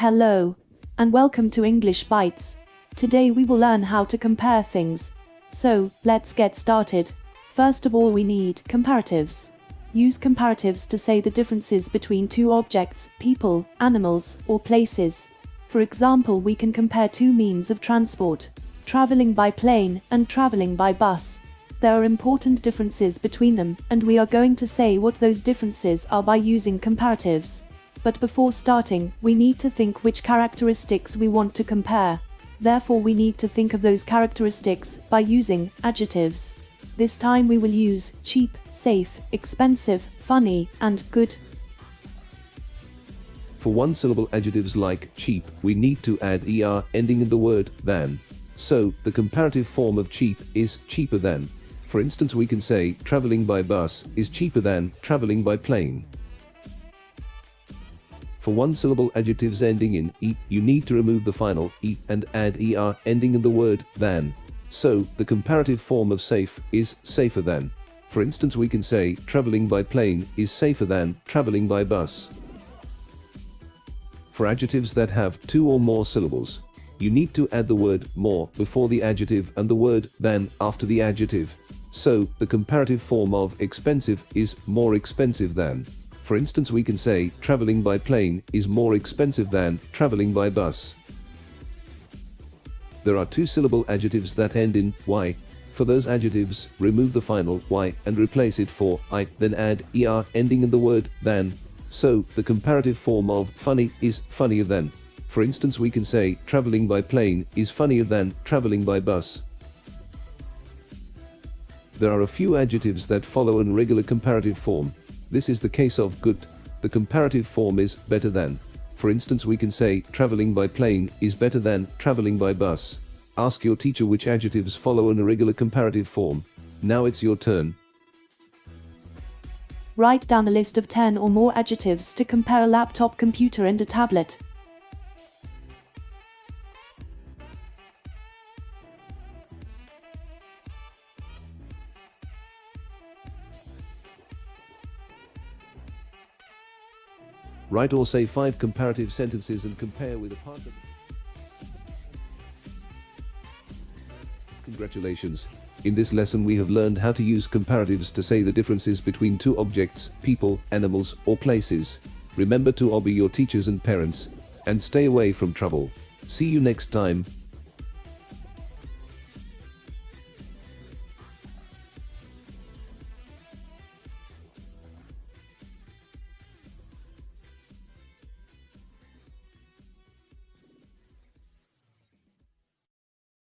Hello, and welcome to English Bites. Today we will learn how to compare things. So, let's get started. First of all, we need comparatives. Use comparatives to say the differences between two objects, people, animals, or places. For example, we can compare two means of transport, traveling by plane and traveling by bus. There are important differences between them, and we are going to say what those differences are by using comparatives. But before starting, we need to think which characteristics we want to compare. Therefore, we need to think of those characteristics by using adjectives. This time we will use cheap, safe, expensive, funny, and good. For one-syllable adjectives like cheap, we need to add er ending in the word than. So, the comparative form of cheap is cheaper than. For instance, we can say traveling by bus is cheaper than traveling by plane. For one-syllable adjectives ending in e, you need to remove the final e and add er ending in the word than. So, the comparative form of safe is safer than. For instance, we can say traveling by plane is safer than traveling by bus. For adjectives that have two or more syllables, you need to add the word more before the adjective and the word than after the adjective. So, the comparative form of expensive is more expensive than. For instance, we can say traveling by plane is more expensive than traveling by bus. There are two-syllable adjectives that end in y. For those adjectives, remove the final y and replace it for I, then add er ending in the word than. So, the comparative form of funny is funnier than. For instance, we can say traveling by plane is funnier than traveling by bus. There are a few adjectives that follow an irregular comparative form. This is the case of good. The comparative form is better than. For instance, we can say traveling by plane is better than traveling by bus. Ask your teacher which adjectives follow an irregular comparative form. Now it's your turn. Write down a list of 10 or more adjectives to compare a laptop, computer, and a tablet. Write or say 5 comparative sentences and compare with a partner. Congratulations! In this lesson we have learned how to use comparatives to say the differences between two objects, people, animals, or places. Remember to obey your teachers and parents, and stay away from trouble. See you next time.